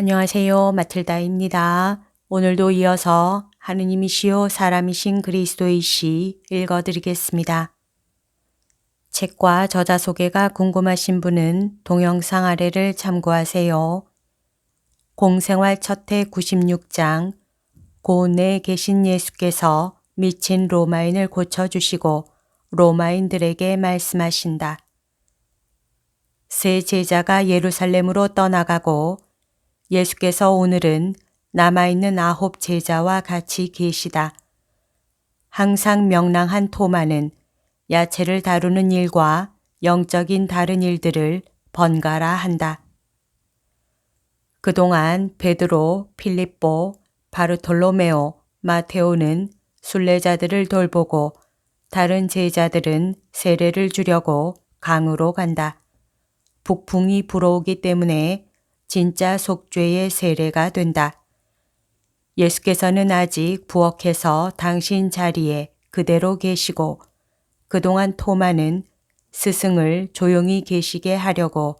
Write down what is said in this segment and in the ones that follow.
안녕하세요. 마틸다입니다. 오늘도 이어서 하느님이시요 사람이신 그리스도이시 읽어드리겠습니다. 책과 저자 소개가 궁금하신 분은 동영상 아래를 참고하세요. 공생활 첫해 96장 고은내에 계신 예수께서 미친 로마인을 고쳐주시고 로마인들에게 말씀하신다. 세 제자가 예루살렘으로 떠나가고 예수께서 오늘은 남아있는 9 제자와 같이 계시다. 항상 명랑한 토마는 야채를 다루는 일과 영적인 다른 일들을 번갈아 한다. 그동안 베드로, 필립보, 바르톨로메오, 마테오는 순례자들을 돌보고 다른 제자들은 세례를 주려고 강으로 간다. 북풍이 불어오기 때문에 진짜 속죄의 세례가 된다. 예수께서는 아직 부엌에서 당신 자리에 그대로 계시고 그동안 토마는 스승을 조용히 계시게 하려고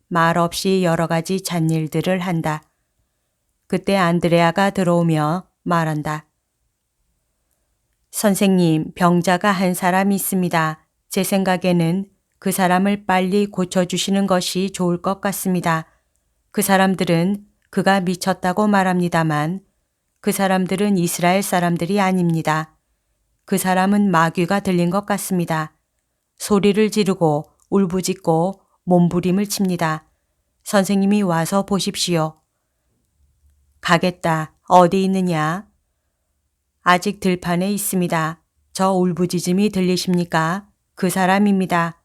말없이 여러 가지 잔일들을 한다. 그때 안드레아가 들어오며 말한다. 선생님, 병자가 한 사람 있습니다. 제 생각에는 그 사람을 빨리 고쳐주시는 것이 좋을 것 같습니다. 그 사람들은 그가 미쳤다고 말합니다만 그 사람들은 이스라엘 사람들이 아닙니다. 그 사람은 마귀가 들린 것 같습니다. 소리를 지르고 울부짖고 몸부림을 칩니다. 선생님이 와서 보십시오. 가겠다. 어디 있느냐? 아직 들판에 있습니다. 저 울부짖음이 들리십니까? 그 사람입니다.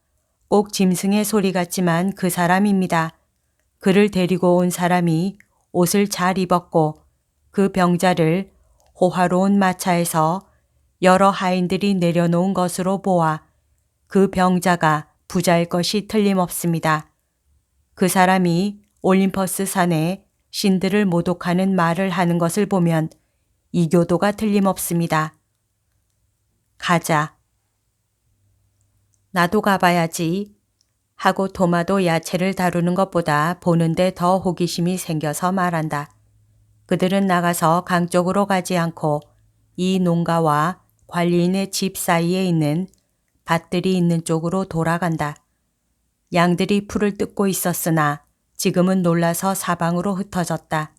꼭 짐승의 소리 같지만 그 사람입니다. 그를 데리고 온 사람이 옷을 잘 입었고 그 병자를 호화로운 마차에서 여러 하인들이 내려놓은 것으로 보아 그 병자가 부자일 것이 틀림없습니다. 그 사람이 올림퍼스 산에 신들을 모독하는 말을 하는 것을 보면 이교도가 틀림없습니다. 가자. 나도 가봐야지. 하고 토마도 야채를 다루는 것보다 보는데 더 호기심이 생겨서 말한다. 그들은 나가서 강 쪽으로 가지 않고 이 농가와 관리인의 집 사이에 있는 밭들이 있는 쪽으로 돌아간다. 양들이 풀을 뜯고 있었으나 지금은 놀라서 사방으로 흩어졌다.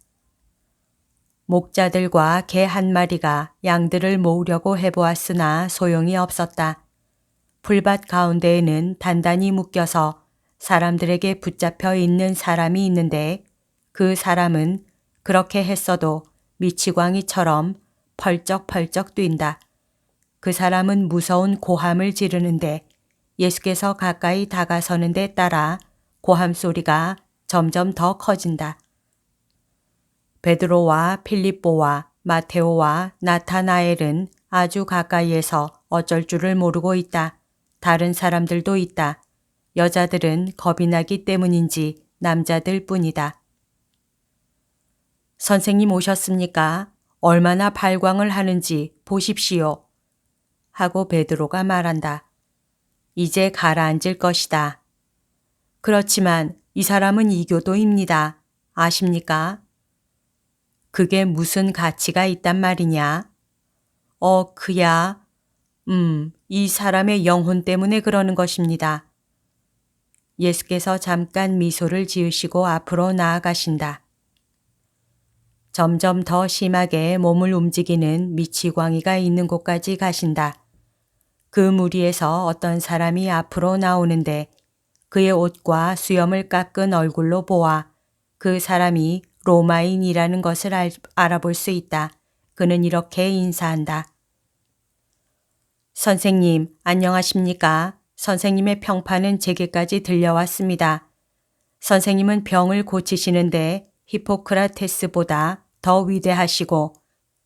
목자들과 개 한 마리가 양들을 모으려고 해보았으나 소용이 없었다. 풀밭 가운데에는 단단히 묶여서 사람들에게 붙잡혀 있는 사람이 있는데 그 사람은 그렇게 했어도 미치광이처럼 펄쩍펄쩍 뛴다. 그 사람은 무서운 고함을 지르는데 예수께서 가까이 다가서는 데 따라 고함 소리가 점점 더 커진다. 베드로와 필립보와 마테오와 나타나엘은 아주 가까이에서 어쩔 줄을 모르고 있다. 다른 사람들도 있다. 여자들은 겁이 나기 때문인지 남자들 뿐이다. 선생님 오셨습니까? 얼마나 발광을 하는지 보십시오. 하고 베드로가 말한다. 이제 가라앉을 것이다. 그렇지만 이 사람은 이교도입니다. 아십니까? 그게 무슨 가치가 있단 말이냐? 그야. 이 사람의 영혼 때문에 그러는 것입니다. 예수께서 잠깐 미소를 지으시고 앞으로 나아가신다. 점점 더 심하게 몸을 움직이는 미치광이가 있는 곳까지 가신다. 그 무리에서 어떤 사람이 앞으로 나오는데 그의 옷과 수염을 깎은 얼굴로 보아 그 사람이 로마인이라는 것을 알아볼 수 있다. 그는 이렇게 인사한다. 선생님, 안녕하십니까? 선생님의 평판은 제게까지 들려왔습니다. 선생님은 병을 고치시는데 히포크라테스보다 더 위대하시고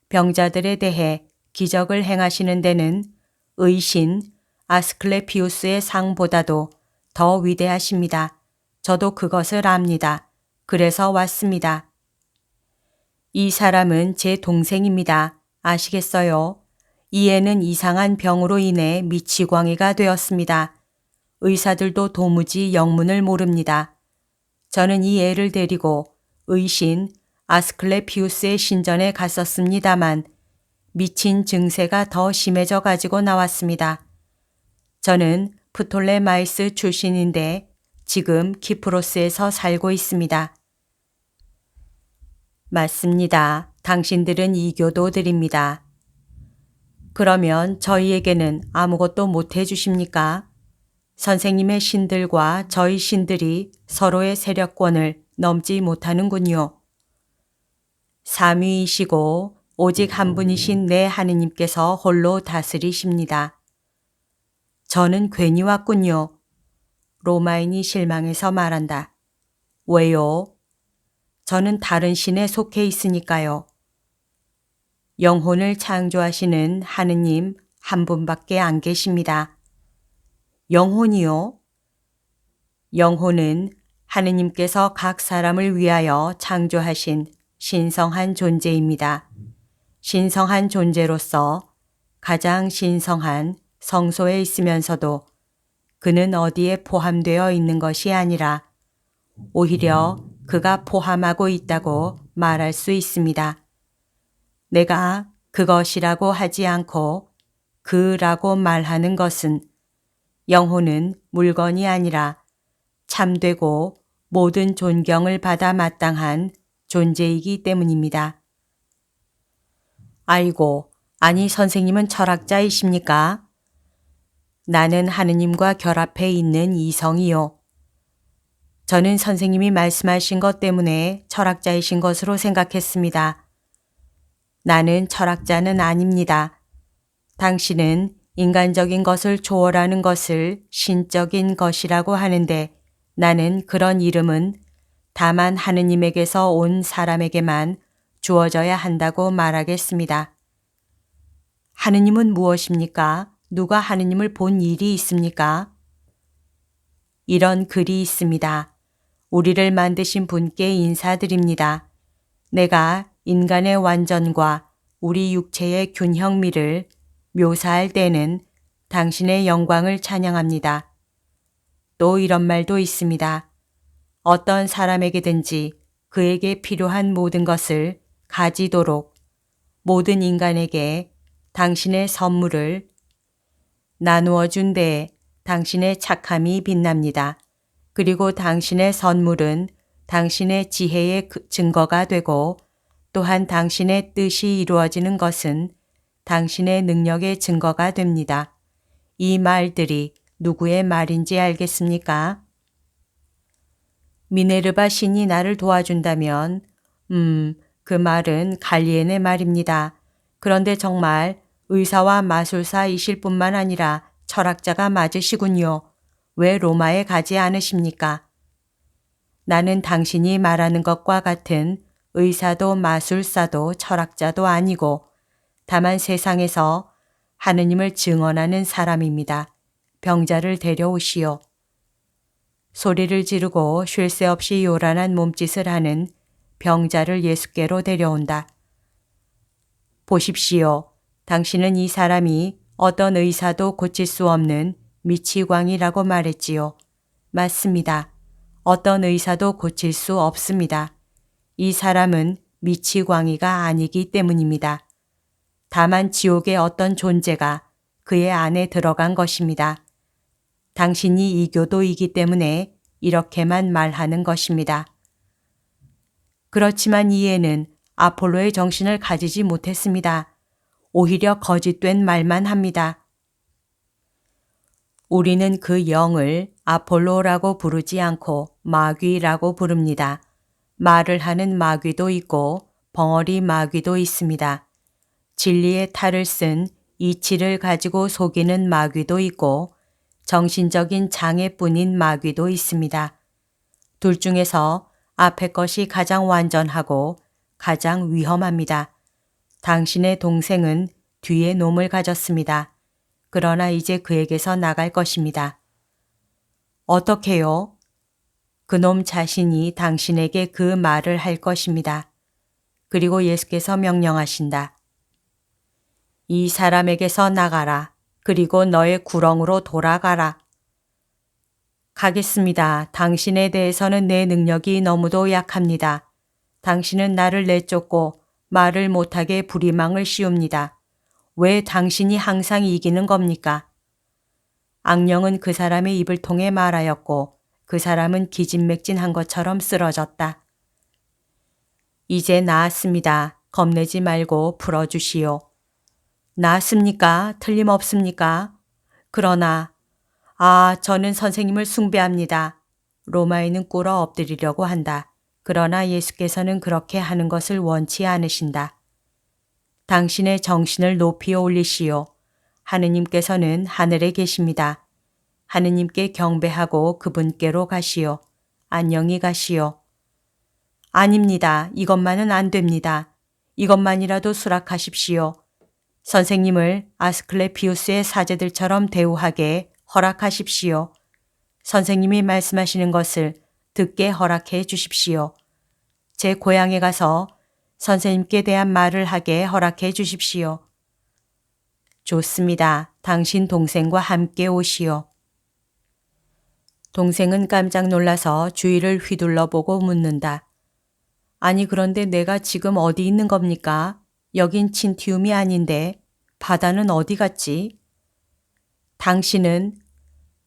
병자들에 대해 기적을 행하시는 데는 의신 아스클레피우스의 상보다도 더 위대하십니다. 저도 그것을 압니다. 그래서 왔습니다. 이 사람은 제 동생입니다. 아시겠어요? 이 애는 이상한 병으로 인해 미치광이가 되었습니다. 의사들도 도무지 영문을 모릅니다. 저는 이 애를 데리고 의신 아스클레피우스의 신전에 갔었습니다만 미친 증세가 더 심해져 가지고 나왔습니다. 저는 프톨레마이스 출신인데 지금 키프로스에서 살고 있습니다. 맞습니다. 당신들은 이교도들입니다. 그러면 저희에게는 아무것도 못 해주십니까? 선생님의 신들과 저희 신들이 서로의 세력권을 넘지 못하는군요. 삼위이시고 오직 한 분이신 내 하느님께서 홀로 다스리십니다. 저는 괜히 왔군요. 로마인이 실망해서 말한다. 왜요? 저는 다른 신에 속해 있으니까요. 영혼을 창조하시는 하느님 한 분밖에 안 계십니다. 영혼이요? 영혼은 하느님께서 각 사람을 위하여 창조하신 신성한 존재입니다. 신성한 존재로서 가장 신성한 성소에 있으면서도 그는 어디에 포함되어 있는 것이 아니라 오히려 그가 포함하고 있다고 말할 수 있습니다. 내가 그것이라고 하지 않고 그라고 말하는 것은 영혼은 물건이 아니라 참되고 모든 존경을 받아 마땅한 존재이기 때문입니다. 아이고, 아니 선생님은 철학자이십니까? 나는 하느님과 결합해 있는 이성이요. 저는 선생님이 말씀하신 것 때문에 철학자이신 것으로 생각했습니다. 나는 철학자는 아닙니다. 당신은 인간적인 것을 초월하는 것을 신적인 것이라고 하는데 나는 그런 이름은 다만 하느님에게서 온 사람에게만 주어져야 한다고 말하겠습니다. 하느님은 무엇입니까? 누가 하느님을 본 일이 있습니까? 이런 글이 있습니다. 우리를 만드신 분께 인사드립니다. 내가 인간의 완전과 우리 육체의 균형미를 묘사할 때는 당신의 영광을 찬양합니다. 또 이런 말도 있습니다. 어떤 사람에게든지 그에게 필요한 모든 것을 가지도록 모든 인간에게 당신의 선물을 나누어 준 데에 당신의 착함이 빛납니다. 그리고 당신의 선물은 당신의 지혜의 증거가 되고 또한 당신의 뜻이 이루어지는 것은 당신의 능력의 증거가 됩니다. 이 말들이 누구의 말인지 알겠습니까? 미네르바 신이 나를 도와준다면, 그 말은 갈리엔의 말입니다. 그런데 정말 의사와 마술사이실 뿐만 아니라 철학자가 맞으시군요. 왜 로마에 가지 않으십니까? 나는 당신이 말하는 것과 같은 의사도 마술사도 철학자도 아니고 다만 세상에서 하느님을 증언하는 사람입니다. 병자를 데려오시오. 소리를 지르고 쉴 새 없이 요란한 몸짓을 하는 병자를 예수께로 데려온다. 보십시오. 당신은 이 사람이 어떤 의사도 고칠 수 없는 미치광이라고 말했지요. 맞습니다. 어떤 의사도 고칠 수 없습니다. 이 사람은 미치광이가 아니기 때문입니다. 다만 지옥의 어떤 존재가 그의 안에 들어간 것입니다. 당신이 이교도이기 때문에 이렇게만 말하는 것입니다. 그렇지만 이에는 아폴로의 정신을 가지지 못했습니다. 오히려 거짓된 말만 합니다. 우리는 그 영을 아폴로라고 부르지 않고 마귀라고 부릅니다. 말을 하는 마귀도 있고 벙어리 마귀도 있습니다. 진리의 탈을 쓴 이치를 가지고 속이는 마귀도 있고 정신적인 장애뿐인 마귀도 있습니다. 둘 중에서 앞의 것이 가장 완전하고 가장 위험합니다. 당신의 동생은 뒤에 놈을 가졌습니다. 그러나 이제 그에게서 나갈 것입니다. 어떻게요? 그놈 자신이 당신에게 그 말을 할 것입니다. 그리고 예수께서 명령하신다. 이 사람에게서 나가라. 그리고 너의 구렁으로 돌아가라. 가겠습니다. 당신에 대해서는 내 능력이 너무도 약합니다. 당신은 나를 내쫓고 말을 못하게 부리망을 씌웁니다. 왜 당신이 항상 이기는 겁니까? 악령은 그 사람의 입을 통해 말하였고 그 사람은 기진맥진한 것처럼 쓰러졌다. 이제 나았습니다. 겁내지 말고 풀어주시오. 나았습니까? 틀림없습니까? 그러나 저는 선생님을 숭배합니다. 로마인은 꿇어 엎드리려고 한다. 그러나 예수께서는 그렇게 하는 것을 원치 않으신다. 당신의 정신을 높이 올리시오. 하느님께서는 하늘에 계십니다. 하느님께 경배하고 그분께로 가시오. 안녕히 가시오. 아닙니다. 이것만은 안 됩니다. 이것만이라도 수락하십시오. 선생님을 아스클레피우스의 사제들처럼 대우하게 허락하십시오. 선생님이 말씀하시는 것을 듣게 허락해 주십시오. 제 고향에 가서 선생님께 대한 말을 하게 허락해 주십시오. 좋습니다. 당신 동생과 함께 오시오. 동생은 깜짝 놀라서 주위를 휘둘러 보고 묻는다. 아니 그런데 내가 지금 어디 있는 겁니까? 여긴 친티움이 아닌데 바다는 어디 갔지? 당신은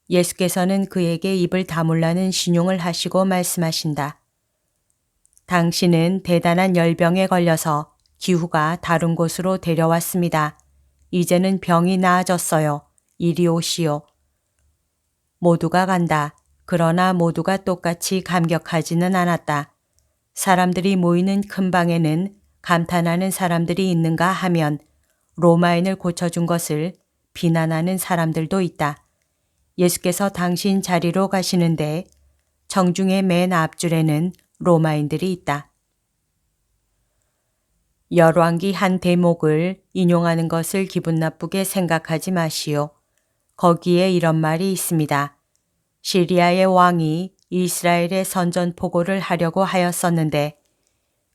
예수께서는 그에게 입을 다물라는 신용을 하시고 말씀하신다. 당신은 대단한 열병에 걸려서 기후가 다른 곳으로 데려왔습니다. 이제는 병이 나아졌어요. 이리 오시오. 모두가 간다. 그러나 모두가 똑같이 감격하지는 않았다. 사람들이 모이는 큰 방에는 감탄하는 사람들이 있는가 하면 로마인을 고쳐준 것을 비난하는 사람들도 있다. 예수께서 당신 자리로 가시는데 청중의 맨 앞줄에는 로마인들이 있다. 열왕기 한 대목을 인용하는 것을 기분 나쁘게 생각하지 마시오. 거기에 이런 말이 있습니다. 시리아의 왕이 이스라엘의 선전포고를 하려고 하였었는데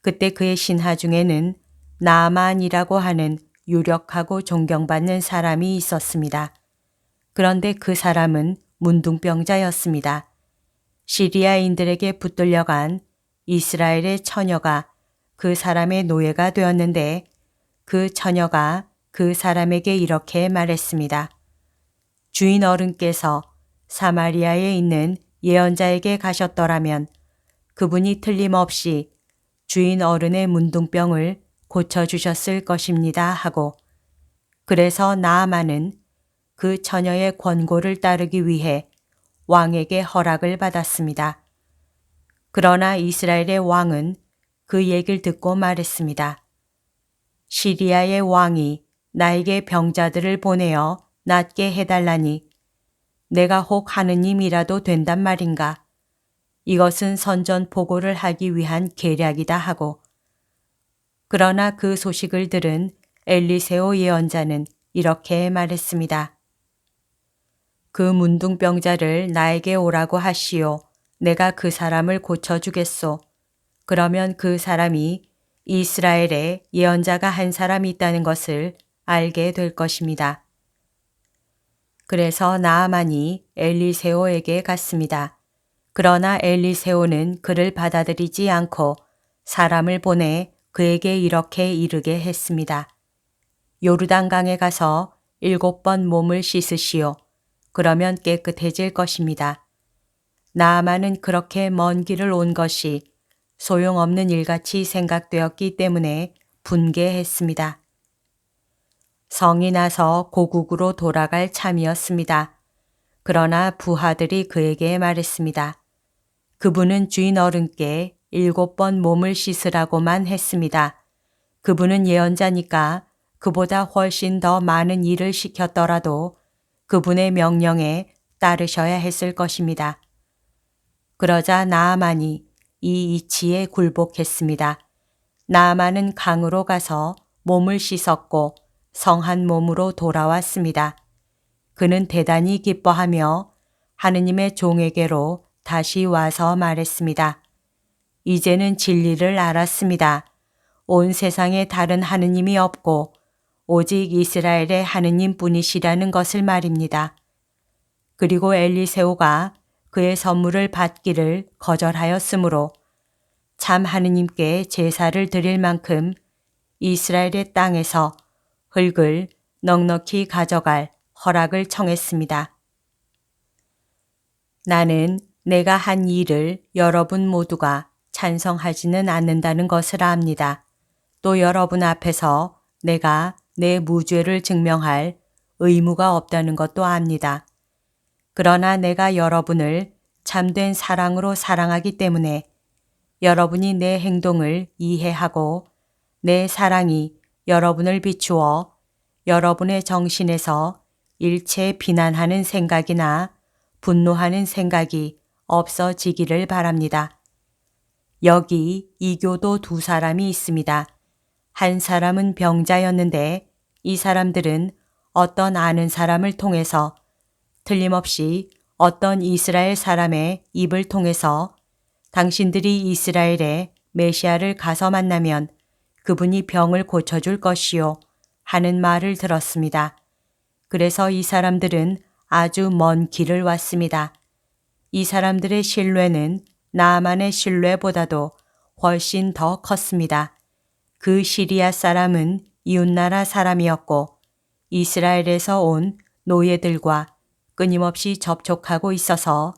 그때 그의 신하 중에는 나아만이라고 하는 유력하고 존경받는 사람이 있었습니다. 그런데 그 사람은 문둥병자였습니다. 시리아인들에게 붙들려간 이스라엘의 처녀가 그 사람의 노예가 되었는데 그 처녀가 그 사람에게 이렇게 말했습니다. 주인 어른께서 사마리아에 있는 예언자에게 가셨더라면 그분이 틀림없이 주인 어른의 문둥병을 고쳐주셨을 것입니다 하고 그래서 나아만은 그 처녀의 권고를 따르기 위해 왕에게 허락을 받았습니다. 그러나 이스라엘의 왕은 그 얘기를 듣고 말했습니다. 시리아의 왕이 나에게 병자들을 보내어 낫게 해달라니 내가 혹 하느님이라도 된단 말인가. 이것은 선전포고를 하기 위한 계략이다 하고 그러나 그 소식을 들은 엘리세오 예언자는 이렇게 말했습니다. 그 문둥병자를 나에게 오라고 하시오. 내가 그 사람을 고쳐주겠소. 그러면 그 사람이 이스라엘에 예언자가 한 사람이 있다는 것을 알게 될 것입니다. 그래서 나아만이 엘리세오에게 갔습니다. 그러나 엘리세오는 그를 받아들이지 않고 사람을 보내 그에게 이렇게 이르게 했습니다. 요르단강에 가서 7번 몸을 씻으시오. 그러면 깨끗해질 것입니다. 나아만은 그렇게 먼 길을 온 것이 소용없는 일같이 생각되었기 때문에 분개했습니다. 성이 나서 고국으로 돌아갈 참이었습니다. 그러나 부하들이 그에게 말했습니다. 그분은 주인 어른께 7번 몸을 씻으라고만 했습니다. 그분은 예언자니까 그보다 훨씬 더 많은 일을 시켰더라도 그분의 명령에 따르셔야 했을 것입니다. 그러자 나아만이 이 이치에 굴복했습니다. 나아만은 강으로 가서 몸을 씻었고 성한 몸으로 돌아왔습니다. 그는 대단히 기뻐하며 하느님의 종에게로 다시 와서 말했습니다. 이제는 진리를 알았습니다. 온 세상에 다른 하느님이 없고 오직 이스라엘의 하느님뿐이시라는 것을 말입니다. 그리고 엘리세오가 그의 선물을 받기를 거절하였으므로 참 하느님께 제사를 드릴 만큼 이스라엘의 땅에서 흙을 넉넉히 가져갈 허락을 청했습니다. 나는 내가 한 일을 여러분 모두가 찬성하지는 않는다는 것을 압니다. 또 여러분 앞에서 내가 내 무죄를 증명할 의무가 없다는 것도 압니다. 그러나 내가 여러분을 참된 사랑으로 사랑하기 때문에 여러분이 내 행동을 이해하고 내 사랑이 여러분을 비추어 여러분의 정신에서 일체 비난하는 생각이나 분노하는 생각이 없어지기를 바랍니다. 여기 이교도 두 사람이 있습니다. 한 사람은 병자였는데 이 사람들은 어떤 아는 사람을 통해서 틀림없이 어떤 이스라엘 사람의 입을 통해서 당신들이 이스라엘의 메시아를 가서 만나면 그분이 병을 고쳐줄 것이요 하는 말을 들었습니다. 그래서 이 사람들은 아주 먼 길을 왔습니다. 이 사람들의 신뢰는 나만의 신뢰보다도 훨씬 더 컸습니다. 그 시리아 사람은 이웃나라 사람이었고 이스라엘에서 온 노예들과 끊임없이 접촉하고 있어서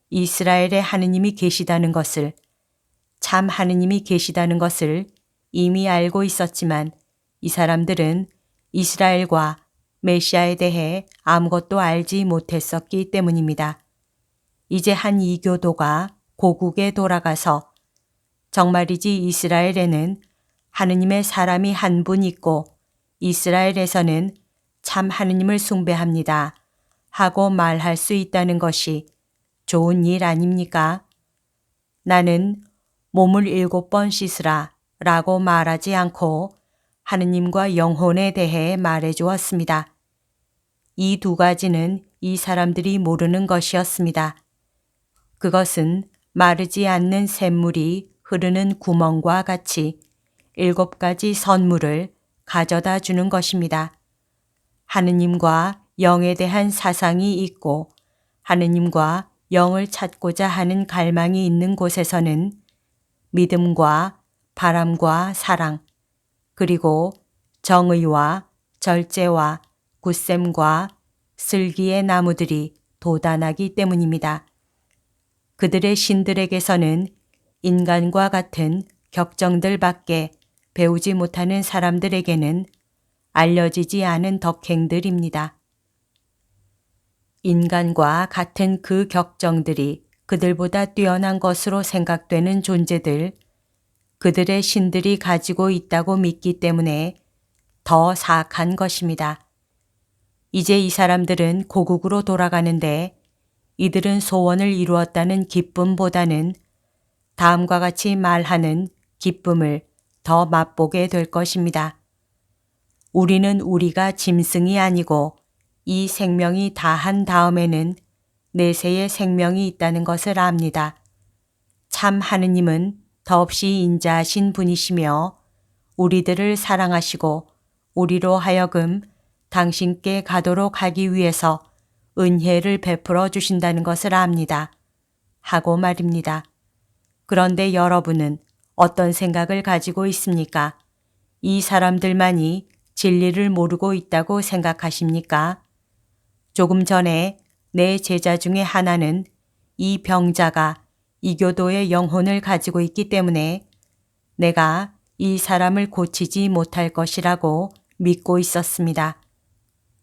이스라엘에 하느님이 계시다는 것을, 참 하느님이 계시다는 것을 이미 알고 있었지만 이 사람들은 이스라엘과 메시아에 대해 아무것도 알지 못했었기 때문입니다. 이제 한 이교도가 고국에 돌아가서 정말이지 이스라엘에는 하느님의 사람이 한 분 있고 이스라엘에서는 참 하느님을 숭배합니다 하고 말할 수 있다는 것이 좋은 일 아닙니까? 나는 몸을 7번 씻으라 라고 말하지 않고 하느님과 영혼에 대해 말해 주었습니다. 이 두 가지는 이 사람들이 모르는 것이었습니다. 그것은 마르지 않는 샘물이 흐르는 구멍과 같이 7가지 선물을 가져다 주는 것입니다. 하느님과 영에 대한 사상이 있고 하느님과 영을 찾고자 하는 갈망이 있는 곳에서는 믿음과 바람과 사랑, 그리고 정의와 절제와 굳셈과 슬기의 나무들이 돋아나기 때문입니다. 그들의 신들에게서는 인간과 같은 격정들밖에 배우지 못하는 사람들에게는 알려지지 않은 덕행들입니다. 인간과 같은 그 격정들이 그들보다 뛰어난 것으로 생각되는 존재들, 그들의 신들이 가지고 있다고 믿기 때문에 더 사악한 것입니다. 이제 이 사람들은 고국으로 돌아가는데 이들은 소원을 이루었다는 기쁨보다는 다음과 같이 말하는 기쁨을 더 맛보게 될 것입니다. 우리는 우리가 짐승이 아니고 이 생명이 다한 다음에는 내세의 생명이 있다는 것을 압니다. 참 하느님은 더없이 인자하신 분이시며 우리들을 사랑하시고 우리로 하여금 당신께 가도록 하기 위해서 은혜를 베풀어 주신다는 것을 압니다. 하고 말입니다. 그런데 여러분은 어떤 생각을 가지고 있습니까? 이 사람들만이 진리를 모르고 있다고 생각하십니까? 조금 전에 내 제자 중에 하나는 이 병자가 이교도의 영혼을 가지고 있기 때문에 내가 이 사람을 고치지 못할 것이라고 믿고 있었습니다.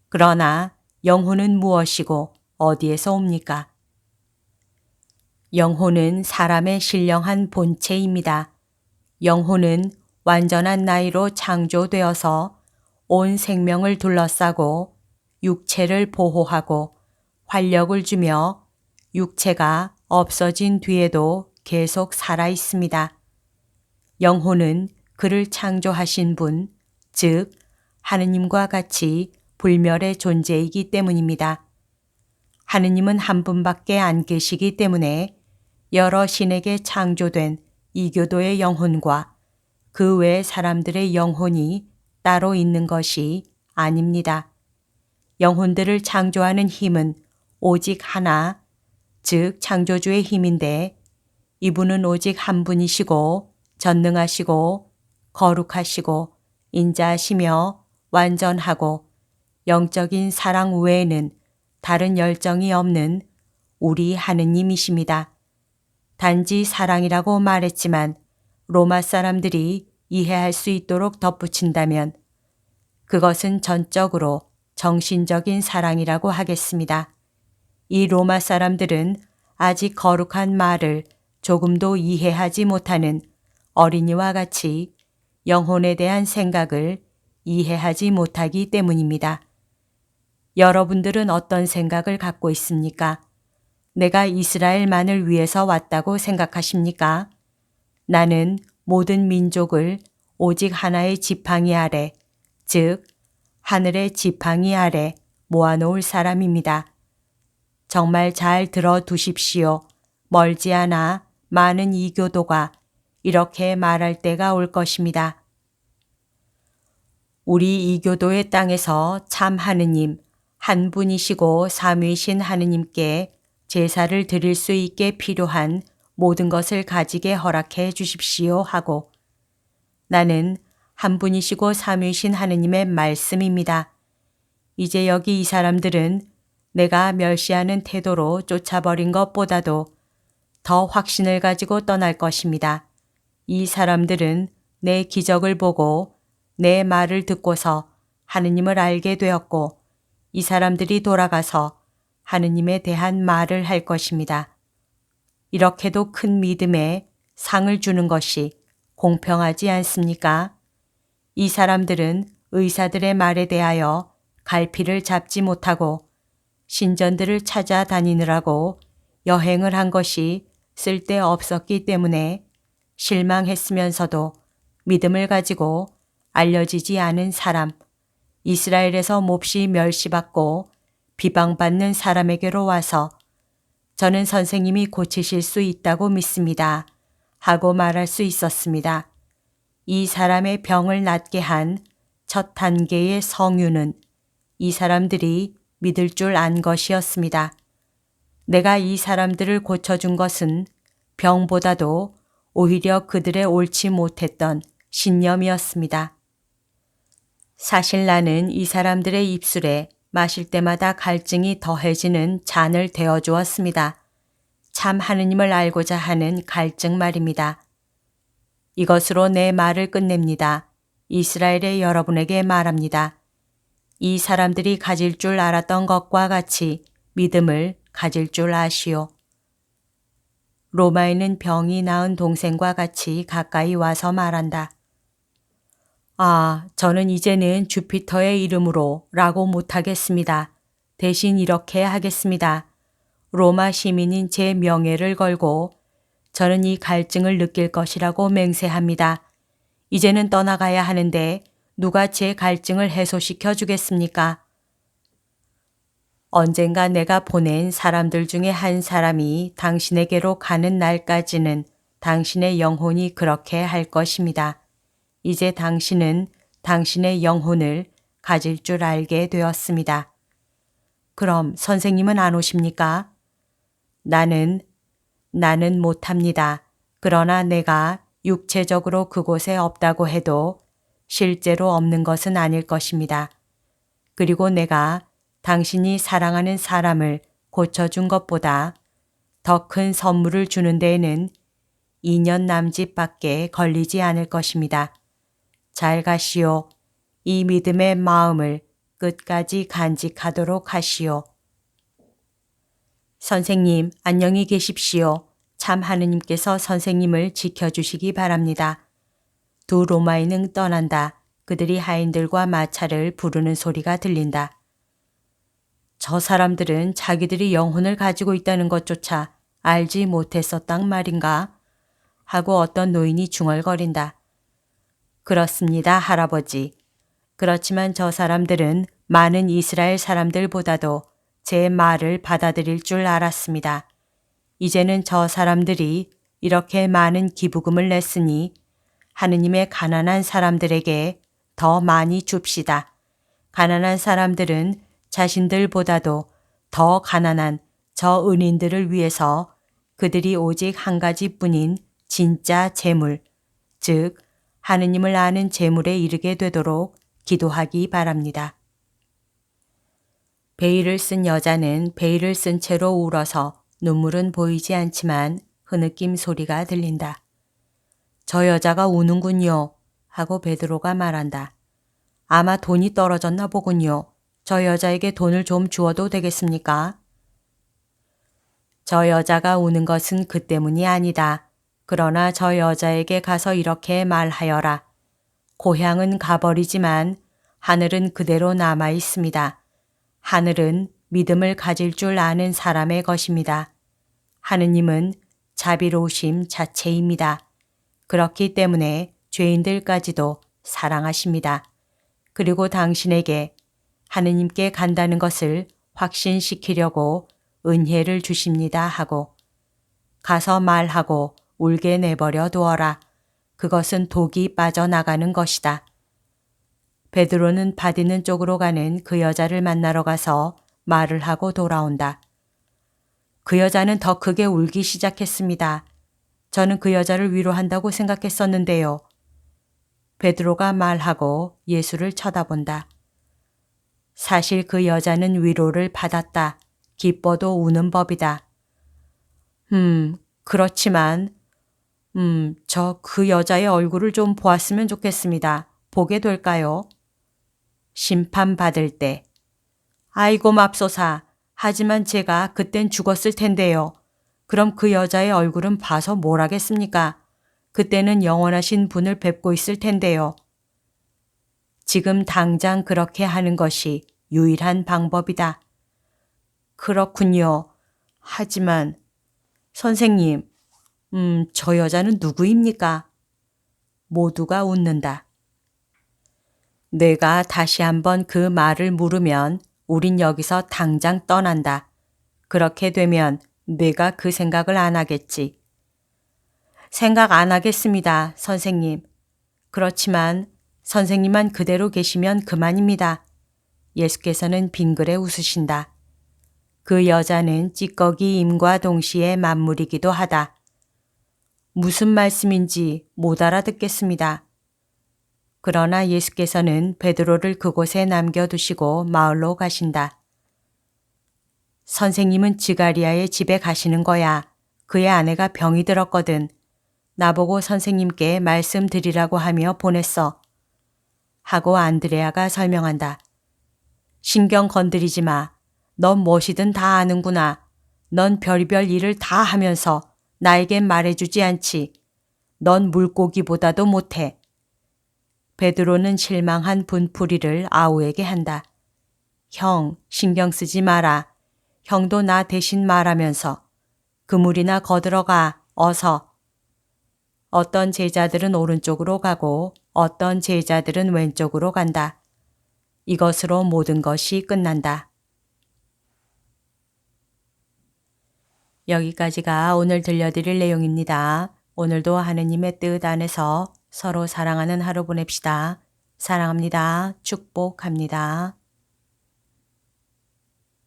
그러나 영혼은 무엇이고 어디에서 옵니까? 영혼은 사람의 신령한 본체입니다. 영혼은 완전한 나이로 창조되어서 온 생명을 둘러싸고 육체를 보호하고 활력을 주며 육체가 없어진 뒤에도 계속 살아 있습니다. 영혼은 그를 창조하신 분, 즉 하느님과 같이 불멸의 존재이기 때문입니다. 하느님은 한 분밖에 안 계시기 때문에 여러 신에게 창조된 이교도의 영혼과 그 외 사람들의 영혼이 따로 있는 것이 아닙니다. 영혼들을 창조하는 힘은 오직 하나, 즉 창조주의 힘인데 이분은 오직 한 분이시고 전능하시고 거룩하시고 인자하시며 완전하고 영적인 사랑 외에는 다른 열정이 없는 우리 하느님이십니다. 단지 사랑이라고 말했지만 로마 사람들이 이해할 수 있도록 덧붙인다면 그것은 전적으로 정신적인 사랑이라고 하겠습니다. 이 로마 사람들은 아직 거룩한 말을 조금도 이해하지 못하는 어린이와 같이 영혼에 대한 생각을 이해하지 못하기 때문입니다. 여러분들은 어떤 생각을 갖고 있습니까? 내가 이스라엘만을 위해서 왔다고 생각하십니까? 나는 모든 민족을 오직 하나의 지팡이 아래, 즉 하늘의 지팡이 아래 모아놓을 사람입니다. 정말 잘 들어두십시오. 멀지 않아 많은 이교도가 이렇게 말할 때가 올 것입니다. 우리 이교도의 땅에서 참 하느님, 한 분이시고 삼위이신 하느님께 제사를 드릴 수 있게 필요한 모든 것을 가지게 허락해 주십시오 하고 나는 한 분이시고 삼위이신 하느님의 말씀입니다. 이제 여기 이 사람들은 내가 멸시하는 태도로 쫓아버린 것보다도 더 확신을 가지고 떠날 것입니다. 이 사람들은 내 기적을 보고 내 말을 듣고서 하느님을 알게 되었고 이 사람들이 돌아가서 하느님에 대한 말을 할 것입니다. 이렇게도 큰 믿음에 상을 주는 것이 공평하지 않습니까? 이 사람들은 의사들의 말에 대하여 갈피를 잡지 못하고 신전들을 찾아다니느라고 여행을 한 것이 쓸데없었기 때문에 실망했으면서도 믿음을 가지고 알려지지 않은 사람, 이스라엘에서 몹시 멸시받고 비방받는 사람에게로 와서 저는 선생님이 고치실 수 있다고 믿습니다 하고 말할 수 있었습니다. 이 사람의 병을 낫게 한 첫 단계의 성유는 이 사람들이 믿을 줄 안 것이었습니다. 내가 이 사람들을 고쳐준 것은 병보다도 오히려 그들의 옳지 못했던 신념이었습니다. 사실 나는 이 사람들의 입술에 마실 때마다 갈증이 더해지는 잔을 데워주었습니다. 참 하느님을 알고자 하는 갈증 말입니다. 이것으로 내 말을 끝냅니다. 이스라엘의 여러분에게 말합니다. 이 사람들이 가질 줄 알았던 것과 같이 믿음을 가질 줄 아시오. 로마에는 병이 나은 동생과 같이 가까이 와서 말한다. 아, 저는 이제는 주피터의 이름으로 라고 못하겠습니다. 대신 이렇게 하겠습니다. 로마 시민인 제 명예를 걸고 저는 이 갈증을 느낄 것이라고 맹세합니다. 이제는 떠나가야 하는데 누가 제 갈증을 해소시켜 주겠습니까? 언젠가 내가 보낸 사람들 중에 한 사람이 당신에게로 가는 날까지는 당신의 영혼이 그렇게 할 것입니다. 이제 당신은 당신의 영혼을 가질 줄 알게 되었습니다. 그럼 선생님은 안 오십니까? 나는 못합니다. 그러나 내가 육체적으로 그곳에 없다고 해도 실제로 없는 것은 아닐 것입니다. 그리고 내가 당신이 사랑하는 사람을 고쳐준 것보다 더 큰 선물을 주는 데에는 2년 남짓밖에 걸리지 않을 것입니다. 잘 가시오. 이 믿음의 마음을 끝까지 간직하도록 하시오. 선생님, 안녕히 계십시오. 참 하느님께서 선생님을 지켜주시기 바랍니다. 두 로마인은 떠난다. 그들이 하인들과 마차를 부르는 소리가 들린다. 저 사람들은 자기들이 영혼을 가지고 있다는 것조차 알지 못했었단 말인가? 하고 어떤 노인이 중얼거린다. 그렇습니다, 할아버지. 그렇지만 저 사람들은 많은 이스라엘 사람들보다도 제 말을 받아들일 줄 알았습니다. 이제는 저 사람들이 이렇게 많은 기부금을 냈으니 하느님의 가난한 사람들에게 더 많이 줍시다. 가난한 사람들은 자신들보다도 더 가난한 저 은인들을 위해서 그들이 오직 한 가지뿐인 진짜 재물, 즉 하느님을 아는 재물에 이르게 되도록 기도하기 바랍니다. 베일을 쓴 여자는 베일을 쓴 채로 울어서 눈물은 보이지 않지만 흐느낌 소리가 들린다. 저 여자가 우는군요. 하고 베드로가 말한다. 아마 돈이 떨어졌나 보군요. 저 여자에게 돈을 좀 주어도 되겠습니까? 저 여자가 우는 것은 그 때문이 아니다. 그러나 저 여자에게 가서 이렇게 말하여라. 고향은 가버리지만 하늘은 그대로 남아 있습니다. 하늘은 믿음을 가질 줄 아는 사람의 것입니다. 하느님은 자비로우심 자체입니다. 그렇기 때문에 죄인들까지도 사랑하십니다. 그리고 당신에게 하느님께 간다는 것을 확신시키려고 은혜를 주십니다 하고 가서 말하고 울게 내버려 두어라. 그것은 독이 빠져나가는 것이다. 베드로는 밭 있는 쪽으로 가는 그 여자를 만나러 가서 말을 하고 돌아온다. 그 여자는 더 크게 울기 시작했습니다. 저는 그 여자를 위로한다고 생각했었는데요. 베드로가 말하고 예수를 쳐다본다. 사실 그 여자는 위로를 받았다. 기뻐도 우는 법이다. 그렇지만, 저 그 여자의 얼굴을 좀 보았으면 좋겠습니다. 보게 될까요? 심판받을 때. 아이고 맙소사. 하지만 제가 그땐 죽었을 텐데요. 그럼 그 여자의 얼굴은 봐서 뭘 하겠습니까? 그때는 영원하신 분을 뵙고 있을 텐데요. 지금 당장 그렇게 하는 것이 유일한 방법이다. 그렇군요. 하지만 선생님, 저 여자는 누구입니까? 모두가 웃는다. 내가 다시 한번 그 말을 물으면 우린 여기서 당장 떠난다. 그렇게 되면 내가 그 생각을 안 하겠지. 생각 안 하겠습니다, 선생님. 그렇지만 선생님만 그대로 계시면 그만입니다. 예수께서는 빙그레 웃으신다. 그 여자는 찌꺼기 임과 동시에 만물이기도 하다. 무슨 말씀인지 못 알아듣겠습니다. 그러나 예수께서는 베드로를 그곳에 남겨두시고 마을로 가신다. 선생님은 지가리아의 집에 가시는 거야. 그의 아내가 병이 들었거든. 나보고 선생님께 말씀드리라고 하며 보냈어. 하고 안드레아가 설명한다. 신경 건드리지 마. 넌 무엇이든 다 아는구나. 넌 별의별 일을 다 하면서 나에겐 말해주지 않지. 넌 물고기보다도 못해. 베드로는 실망한 분풀이를 아우에게 한다. 형, 신경 쓰지 마라. 형도 나 대신 말하면서. 그물이나 거들어가, 어서. 어떤 제자들은 오른쪽으로 가고 어떤 제자들은 왼쪽으로 간다. 이것으로 모든 것이 끝난다. 여기까지가 오늘 들려드릴 내용입니다. 오늘도 하느님의 뜻 안에서 서로 사랑하는 하루 보냅시다. 사랑합니다. 축복합니다.